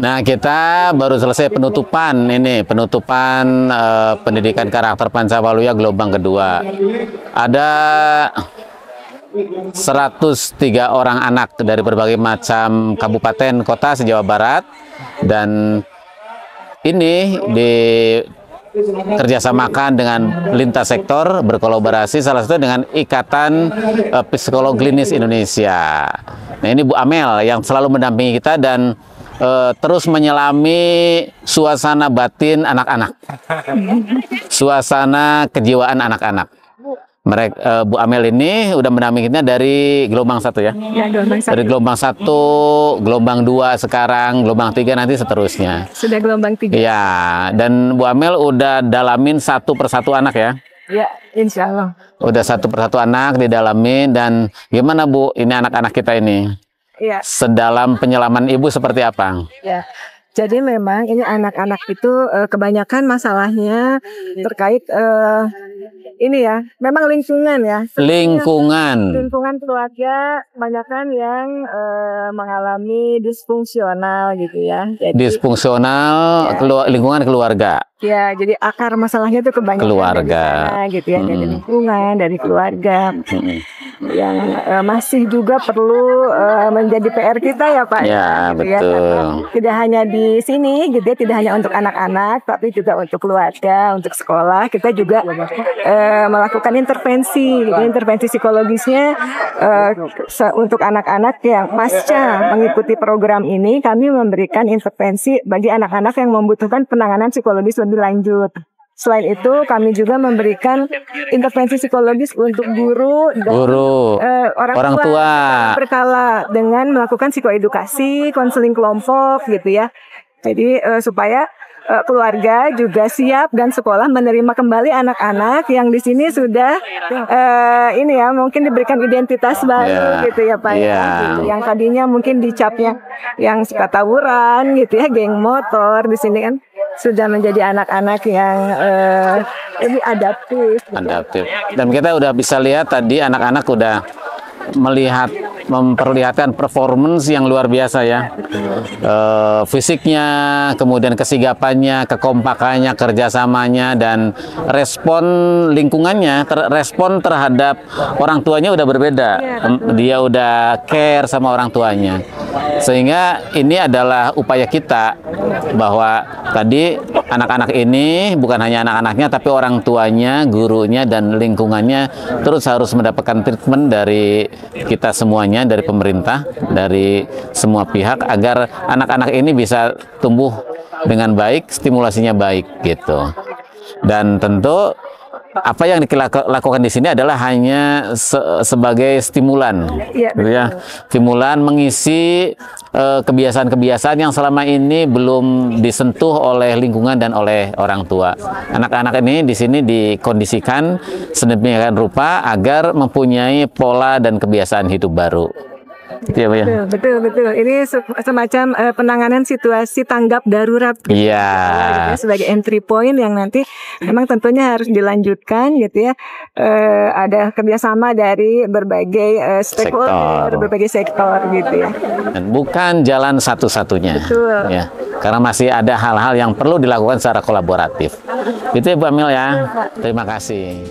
Nah, kita baru selesai penutupan pendidikan karakter Pancawaluya gelombang kedua. Ada 103 orang anak dari berbagai macam kabupaten kota se-Jawa Barat, dan ini dikerjasamakan dengan lintas sektor, berkolaborasi salah satu dengan Ikatan Psikolog Klinis Indonesia. Nah, ini Bu Amel yang selalu mendampingi kita dan terus menyelami suasana batin anak-anak, suasana kejiwaan anak-anak. Mereka, Bu Amel ini udah mendampinginya dari gelombang 1 ya? Ya, gelombang 1. Dari gelombang 1, gelombang 2 sekarang, gelombang 3 nanti seterusnya. Sudah gelombang 3. Ya, dan Bu Amel udah dalamin satu persatu anak ya? Ya, insya Allah. Udah satu persatu anak didalamin, dan gimana Bu, ini anak-anak kita ini? Ya. Sedalam penyelaman Ibu seperti apa? Ya. Jadi memang ini anak-anak itu kebanyakan masalahnya terkait ini ya, memang lingkungan ya. Lingkungan keluarga kebanyakan yang mengalami disfungsional gitu ya. Jadi, disfungsional ya. Lingkungan keluarga. Ya, jadi akar masalahnya itu kebanyakan keluarga dari sana, gitu ya, dari lingkungan, dari keluarga. Yang masih juga perlu menjadi PR kita ya Pak. Ya, gitu betul. Ya, tidak hanya di sini gitu ya, tidak hanya untuk anak-anak, tapi juga untuk keluarga, untuk sekolah. Kita juga melakukan intervensi, intervensi psikologisnya untuk anak-anak yang pasca mengikuti program ini. Kami memberikan intervensi bagi anak-anak yang membutuhkan penanganan psikologis lebih lanjut. Selain itu, kami juga memberikan intervensi psikologis untuk guru dan orang tua berkala dengan melakukan psikoedukasi, konseling kelompok gitu ya. Jadi supaya keluarga juga siap dan sekolah menerima kembali anak-anak yang di sini sudah ini ya, mungkin diberikan identitas baru gitu ya Pak ya. Gitu. Yang tadinya mungkin dicapnya yang suka tawuran gitu ya, geng motor, di sini kan sudah menjadi anak-anak yang lebih adaptif. Adaptif. Dan kita udah bisa lihat tadi anak-anak udah memperlihatkan performance yang luar biasa ya. Fisiknya, kemudian kesigapannya, kekompakannya, kerjasamanya, dan respon lingkungannya, respon terhadap orang tuanya udah berbeda. Dia udah care sama orang tuanya. Sehingga ini adalah upaya kita bahwa tadi anak-anak ini bukan hanya anak-anaknya, tapi orang tuanya, gurunya, dan lingkungannya terus harus mendapatkan treatment dari kita semuanya, dari pemerintah, dari semua pihak, agar anak-anak ini bisa tumbuh dengan baik, stimulasinya baik gitu. Dan tentu apa yang dilakukan di sini adalah hanya sebagai stimulan, gitu ya. Stimulan mengisi kebiasaan-kebiasaan yang selama ini belum disentuh oleh lingkungan dan oleh orang tua. Anak-anak ini di sini dikondisikan sedemikian rupa agar mempunyai pola dan kebiasaan hidup baru. Ya, ya. Betul. Ini semacam penanganan situasi tanggap darurat. Iya. Sebagai entry point yang nanti memang tentunya harus dilanjutkan gitu ya. Ada kerjasama dari berbagai stakeholder, berbagai sektor gitu ya. Dan bukan jalan satu-satunya. Betul. Ya. Karena masih ada hal-hal yang perlu dilakukan secara kolaboratif. Gitu ya Bu Amel ya. Terima kasih.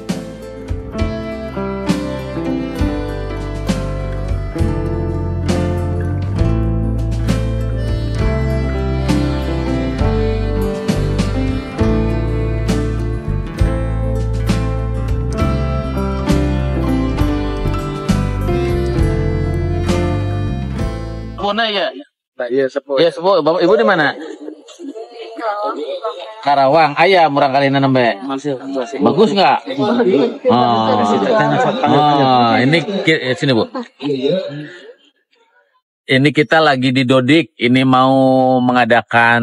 Ya. Iya, Sepo. Iya, Sepo. Bapak Ibu di mana? Karawang. Ayam murang kali nembe. Bagus nggak? Ini sini Bu. Ini kita lagi di Dodik. Ini mau mengadakan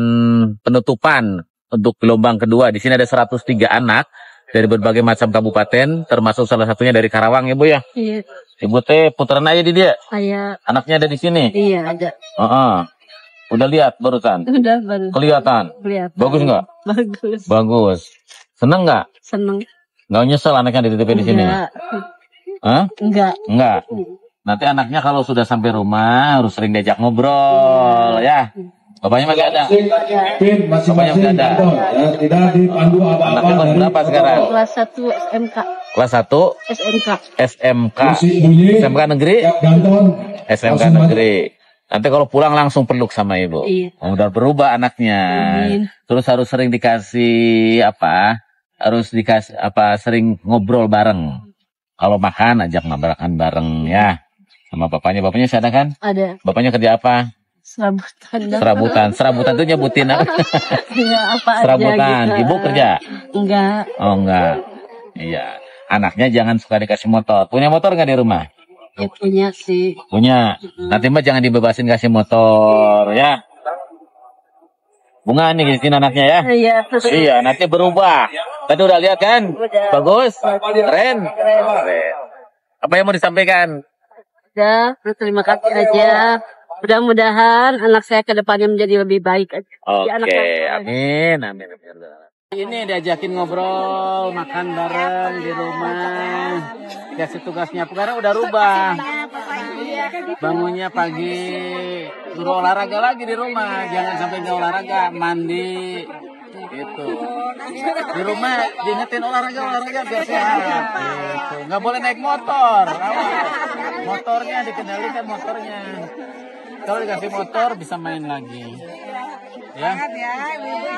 penutupan untuk gelombang kedua. Di sini ada 103 anak dari berbagai macam kabupaten, termasuk salah satunya dari Karawang ya Bu ya. Iya. Ibu teh putaran aja di dia. Iya. Anaknya ada di sini. Iya ada. Udah lihat barusan. Udah baru. Kelihatan. Bagus nggak? Bagus. Bagus. Seneng nggak? Seneng. Nggak nyesel anaknya dititipin di sini? Enggak. Enggak. Nanti anaknya kalau sudah sampai rumah harus sering diajak ngobrol ya. Bapaknya masih ada. Pin Bapaknya masih masing-masing ada. kantor, ya. Tidak dipandu Anaknya apa-apa kelas dari berapa sekarang? Kelas 1 SMK. Kelas 1 SMK. SMK. musik bunyi. SMK negeri? Ya, Ganton. SMK Langsung negeri. Nanti kalau pulang langsung peluk sama ibu. Iya. Udah berubah anaknya. Amin. Terus harus sering dikasih apa? Harus dikasih apa? Sering ngobrol bareng. Kalau makan ajak makan bareng ya. Sama bapaknya. Bapaknya sadar kan? Ada Bapaknya kerja apa? serabutan. Serabutan tuh nyebutin apa? Ya, apa aja Serabutan. gitu. Ibu kerja? Enggak. Oh enggak. Iya. Anaknya jangan suka dikasih motor. Punya motor nggak di rumah? Ya punya sih. Punya. Nanti mbak jangan dibebasin kasih motor ya. Bunga nih Christine anaknya ya. Iya. Iya, nanti berubah. Tadi udah lihat kan? Udah. Bagus. Keren. Keren. Apa yang mau disampaikan? Udah, terima kasih aja. Mudah-mudahan anak saya ke depannya menjadi lebih baik aja. Jadi anak Oke, saya- amin, amin, amin. Ini diajakin ngobrol, makan bareng di rumah. Kasih tugasnya, karena udah rubah. Bangunnya pagi, suruh olahraga lagi di rumah. Jangan sampai nggak olahraga, mandi. Gitu. Di rumah diingetin olahraga biar sehat. Gitu. Nggak boleh naik motor. Awas. Motornya dikendalikan motornya. Kalau dikasih motor bisa main lagi. Ya.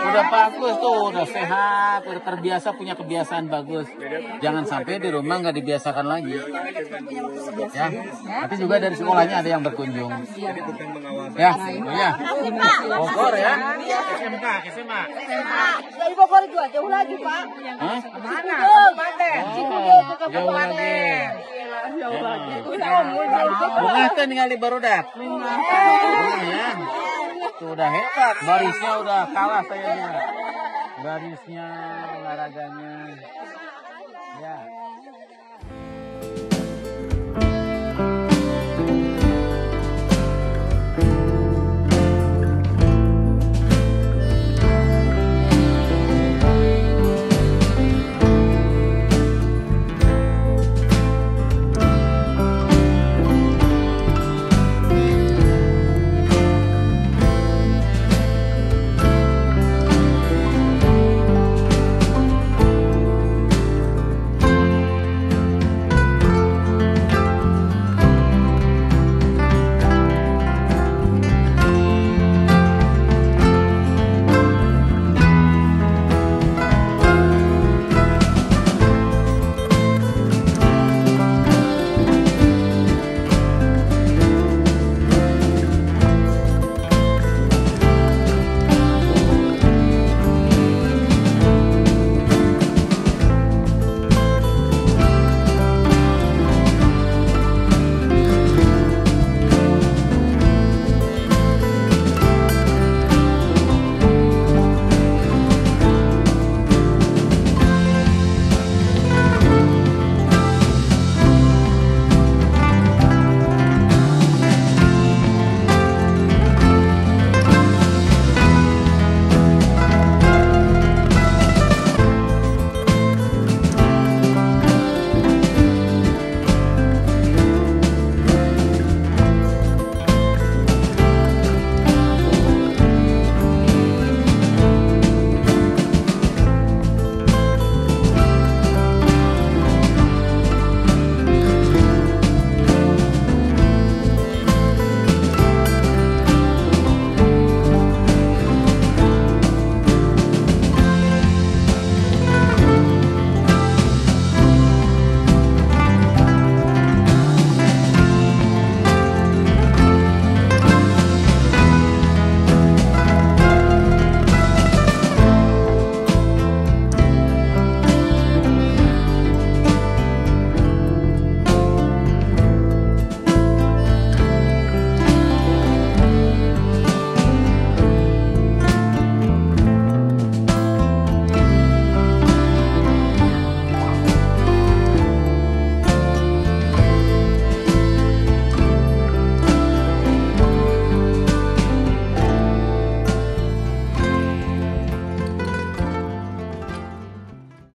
Udah bagus tuh, udah sehat, udah terbiasa punya kebiasaan bagus. Jangan sampai di rumah nggak dibiasakan lagi. Ya. Nanti juga dari sekolahnya ada yang berkunjung. Ya, iya. Bogor ya. SMK, SMA. Dari Bogor juga jauh lagi, Pak. Hah? Mana? Jauh lagi. Bunga tuh tinggal di Barudak. Ya. Tuh udah hebat, barisnya udah kalah saya. Barisnya, olahraganya.